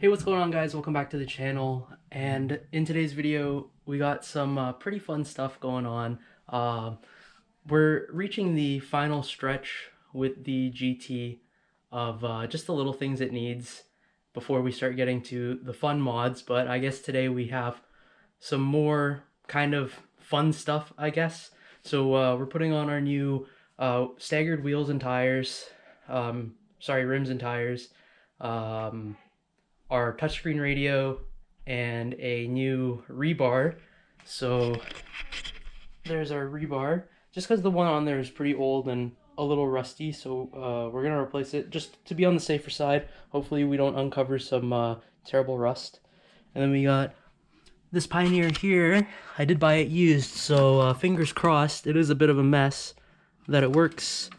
Hey, what's going on, guys? Welcome back to the channel. And in today's video we got some pretty fun stuff going on. We're reaching the final stretch with the GT of just the little things it needs before we start getting to the fun mods. But I guess today we have some more kind of fun stuff, I guess. So we're putting on our new staggered wheels and tires, rims and tires, our touchscreen radio, and a new rebar. So there's our rebar, just because the one on there is pretty old and a little rusty, so we're gonna replace it just to be on the safer side. Hopefully we don't uncover some terrible rust. And then we got this Pioneer here. I did buy it used, so fingers crossed. It is a bit of a mess that it works.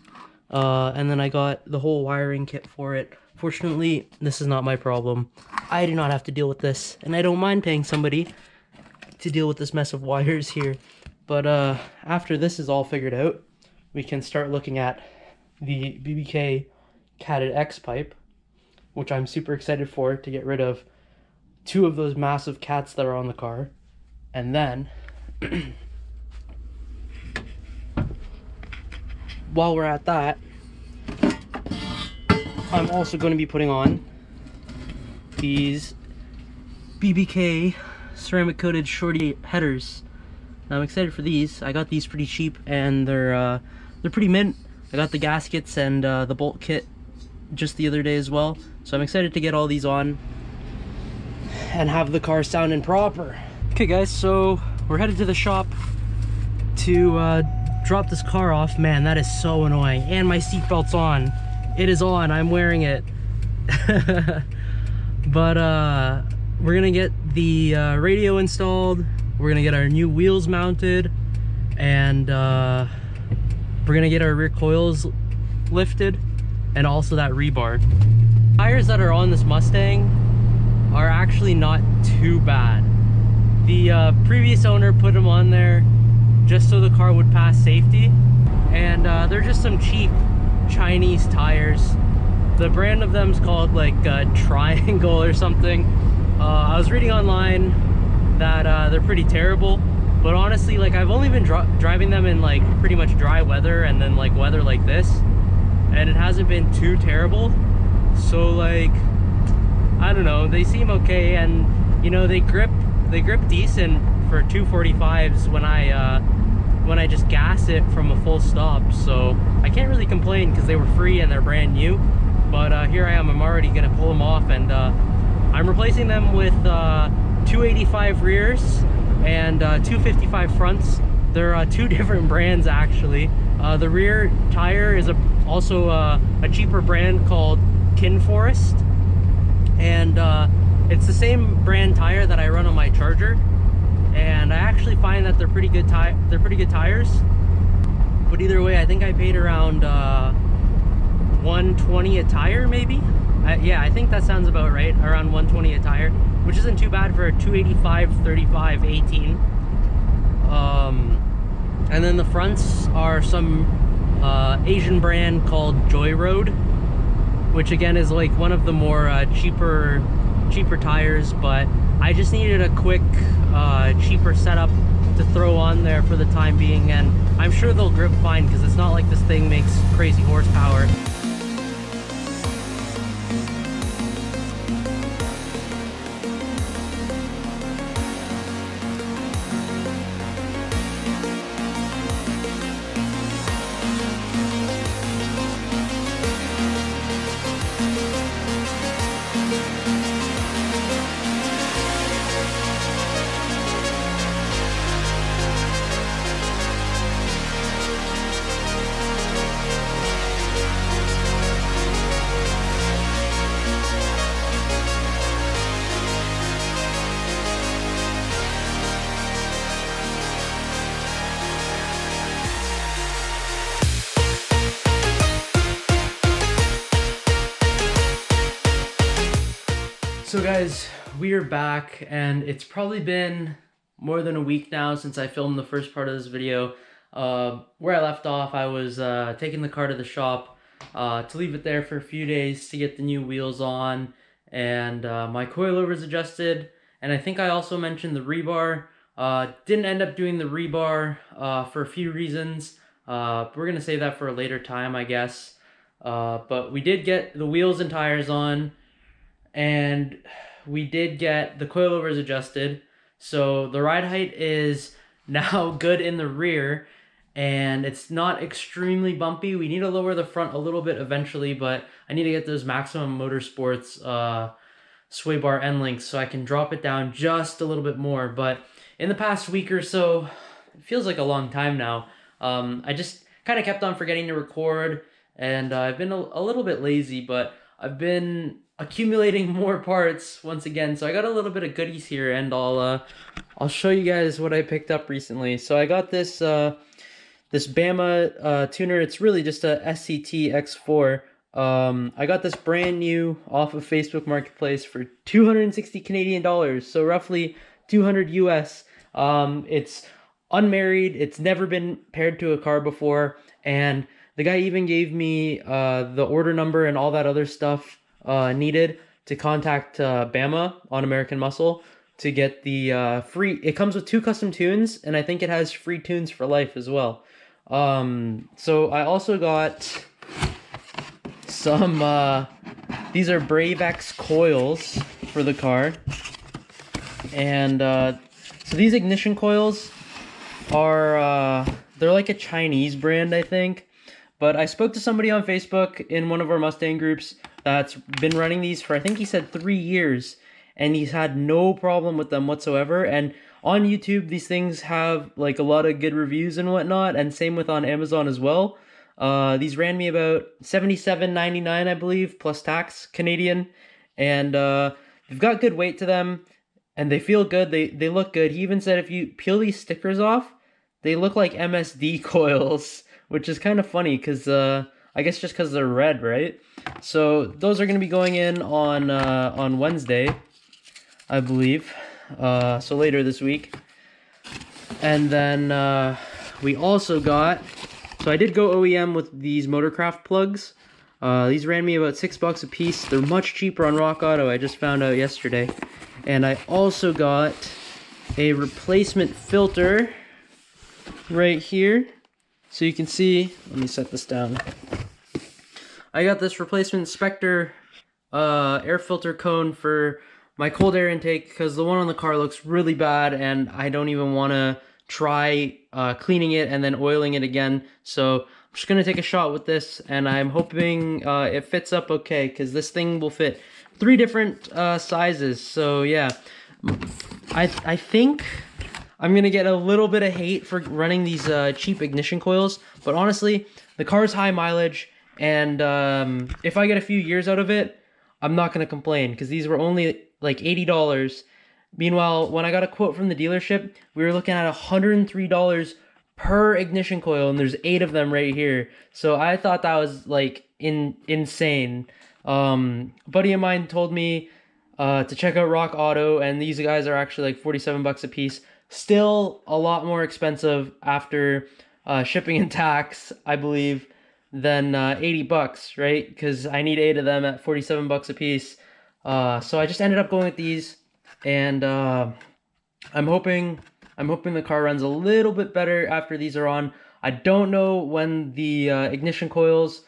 And then I got the whole wiring kit for it. Fortunately, this is not my problem. I do not have to deal with this, and I don't mind paying somebody to deal with this mess of wires here. But after this is all figured out, we can start looking at the BBK catted X pipe, which I'm super excited for, to get rid of two of those massive cats that are on the car. And then while we're at that, I'm also going to be putting on these BBK ceramic coated shorty headers. Now I'm excited for these. I got these pretty cheap, and they're pretty mint. I got the gaskets and the bolt kit just the other day as well, so I'm excited to get all these on and have the car sounding proper. Okay guys, so we're headed to the shop to drop this car off. Man, that is so annoying. And my seatbelt's on. It is on, I'm wearing it. But we're gonna get the radio installed, we're gonna get our new wheels mounted, and we're gonna get our rear coils lifted, and also that rebar. Tires that are on this Mustang are actually not too bad. The previous owner put them on there just so the car would pass safety, and they're just some cheap Chinese tires. The brand of them is called like Triangle or something. I was reading online that they're pretty terrible, but honestly, like, I've only been driving them in like pretty much dry weather and then like weather like this, and it hasn't been too terrible. So like, I don't know, they seem okay, and you know, they grip decent for 245s when I just gas it from a full stop. So I can't really complain because they were free and they're brand new. But here I am, I'm already gonna pull them off, and I'm replacing them with 285 rears and 255 fronts. They're two different brands actually. The rear tire is also a cheaper brand called Forest, and it's the same brand tire that I run on my Charger, and I actually find that they're pretty good tires. But either way, I think I paid around 120 a tire, maybe. Yeah, I think that sounds about right, around 120 a tire, which isn't too bad for a 285 35 18. And then the fronts are some Asian brand called Joy Road, which again is like one of the more cheaper tires, but I just needed a quick cheaper setup to throw on there for the time being, and I'm sure they'll grip fine because it's not like this thing makes crazy horsepower. So guys, we are back, and it's probably been more than a week now since I filmed the first part of this video. Where I left off, I was taking the car to the shop to leave it there for a few days to get the new wheels on and my coilover's adjusted, and I think I also mentioned the rebar. Didn't end up doing the rebar for a few reasons. We're gonna save that for a later time, I guess. But we did get the wheels and tires on, and we did get the coilovers adjusted. So the ride height is now good in the rear, and it's not extremely bumpy. We need to lower the front a little bit eventually, but I need to get those Maximum Motorsports sway bar end links so I can drop it down just a little bit more. But in the past week or so, it feels like a long time now, I just kind of kept on forgetting to record, and I've been a little bit lazy, but I've been accumulating more parts once again. So I got a little bit of goodies here, and I'll show you guys what I picked up recently. So I got this this Bama tuner. It's really just a SCT X4. I got this brand new off of Facebook Marketplace for 260 Canadian dollars, so roughly 200 US. It's unmarried, it's never been paired to a car before, and the guy even gave me the order number and all that other stuff needed to contact Bama on American Muscle to get the free. It comes with 2 custom tunes, and I think it has free tunes for life as well. So I also got some these are Brave X coils for the car, and so these ignition coils are they're like a Chinese brand, I think, but I spoke to somebody on Facebook in one of our Mustang groups that's been running these for, I think he said 3 years, and he's had no problem with them whatsoever. And on YouTube, these things have like a lot of good reviews and whatnot, and same with on Amazon as well. These ran me about $77.99, I believe, plus tax Canadian, and they've got good weight to them, and they feel good. They look good. He even said if you peel these stickers off, they look like MSD coils, which is kind of funny because I guess just because they're red, right? So those are going to be going in on Wednesday, I believe. So later this week. And then we also got, so I did go OEM with these Motorcraft plugs. These ran me about $6 a piece. They're much cheaper on Rock Auto, I just found out yesterday. And I also got a replacement filter right here. So you can see, let me set this down. I got this replacement Spectre air filter cone for my cold air intake because the one on the car looks really bad, and I don't even want to try cleaning it and then oiling it again. So I'm just going to take a shot with this, and I'm hoping it fits up okay, because this thing will fit 3 different sizes. So yeah, I think I'm going to get a little bit of hate for running these cheap ignition coils, but honestly, the car's high mileage, and if I get a few years out of it, I'm not going to complain, because these were only like $80. Meanwhile, when I got a quote from the dealership, we were looking at $103 per ignition coil, and there's 8 of them right here. So I thought that was like insane. A buddy of mine told me to check out Rock Auto, and these guys are actually like $47 a piece. Still a lot more expensive after shipping and tax, I believe, than $80, right? Because I need 8 of them at $47 a piece. So I just ended up going with these, and I'm hoping the car runs a little bit better after these are on. I don't know when the ignition coils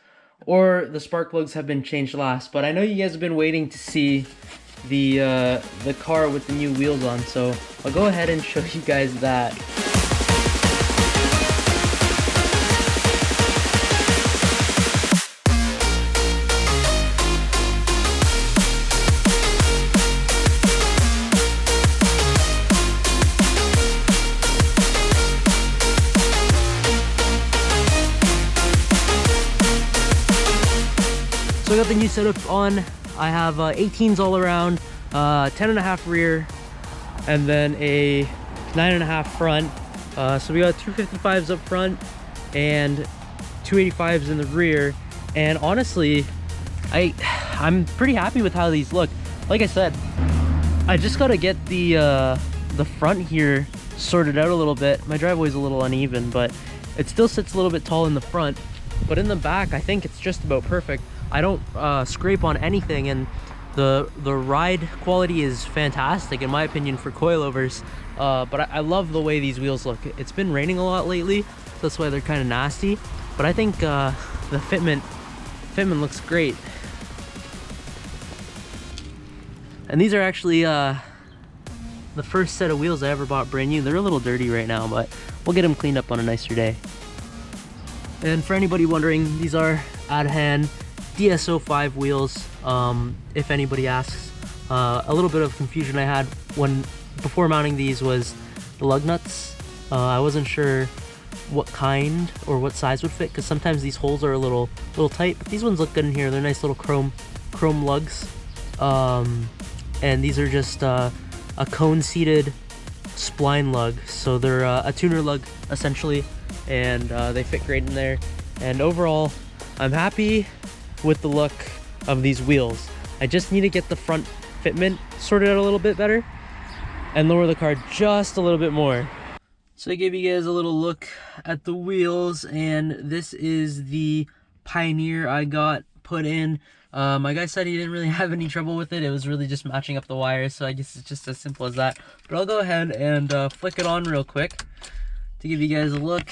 or the spark plugs have been changed last, but I know you guys have been waiting to see the car with the new wheels on, so I'll go ahead and show you guys that. So I got the new setup on. I have 18s all around, 10.5 rear, and then a 9.5 front. So we got 255s up front and 285s in the rear. And honestly, I'm pretty happy with how these look. Like I said, I just gotta get the front here sorted out a little bit. My driveway's a little uneven, but it still sits a little bit tall in the front. But in the back, I think it's just about perfect. I don't scrape on anything, and The ride quality is fantastic in my opinion for coilovers, but I love the way these wheels look. It's been raining a lot lately, so that's why they're kind of nasty, but I think the fitment looks great. And these are actually the first set of wheels I ever bought brand new. They're a little dirty right now, but we'll get them cleaned up on a nicer day. And for anybody wondering, these are Adhan DSO5 wheels, if anybody asks. A little bit of confusion I had before mounting these was the lug nuts. I wasn't sure what kind or what size would fit, because sometimes these holes are a little tight, but these ones look good in here. They're nice little chrome lugs. And these are just a cone-seated spline lug, so they're a tuner lug essentially, and they fit great in there. And overall, I'm happy with the look of these wheels. I just need to get the front fitment sorted out a little bit better and lower the car just a little bit more. So I gave you guys a little look at the wheels, and this is the Pioneer I got put in. My guy said he didn't really have any trouble with it. It was really just matching up the wires, so I guess it's just as simple as that. But I'll go ahead and flick it on real quick to give you guys a look.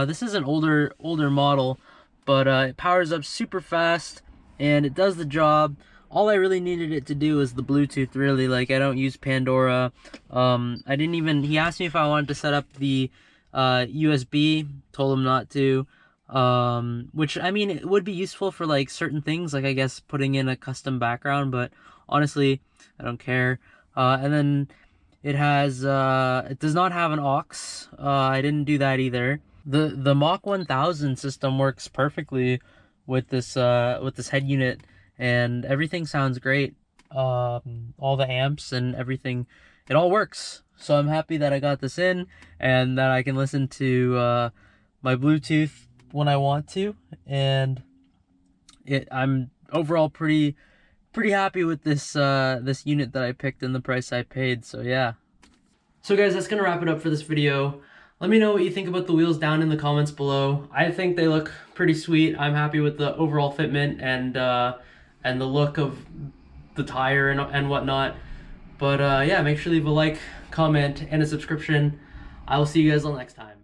This is an older model, but it powers up super fast and it does the job. All I really needed it to do is the Bluetooth, really. Like, I don't use Pandora. He asked me if I wanted to set up the USB, told him not to. Which, I mean, it would be useful for like certain things, like I guess putting in a custom background, but honestly, I don't care. And then it has, it does not have an aux. I didn't do that either. The Mach 1000 system works perfectly with this head unit, and everything sounds great. All the amps and everything, it all works. So I'm happy that I got this in and that I can listen to my Bluetooth when I want to, and I'm overall pretty happy with this this unit that I picked and the price I paid. So yeah. So guys, that's gonna wrap it up for this video. Let me know what you think about the wheels down in the comments below. I think they look pretty sweet. I'm happy with the overall fitment and the look of the tire and whatnot. But yeah, make sure to leave a like, comment, and a subscription. I will see you guys all next time.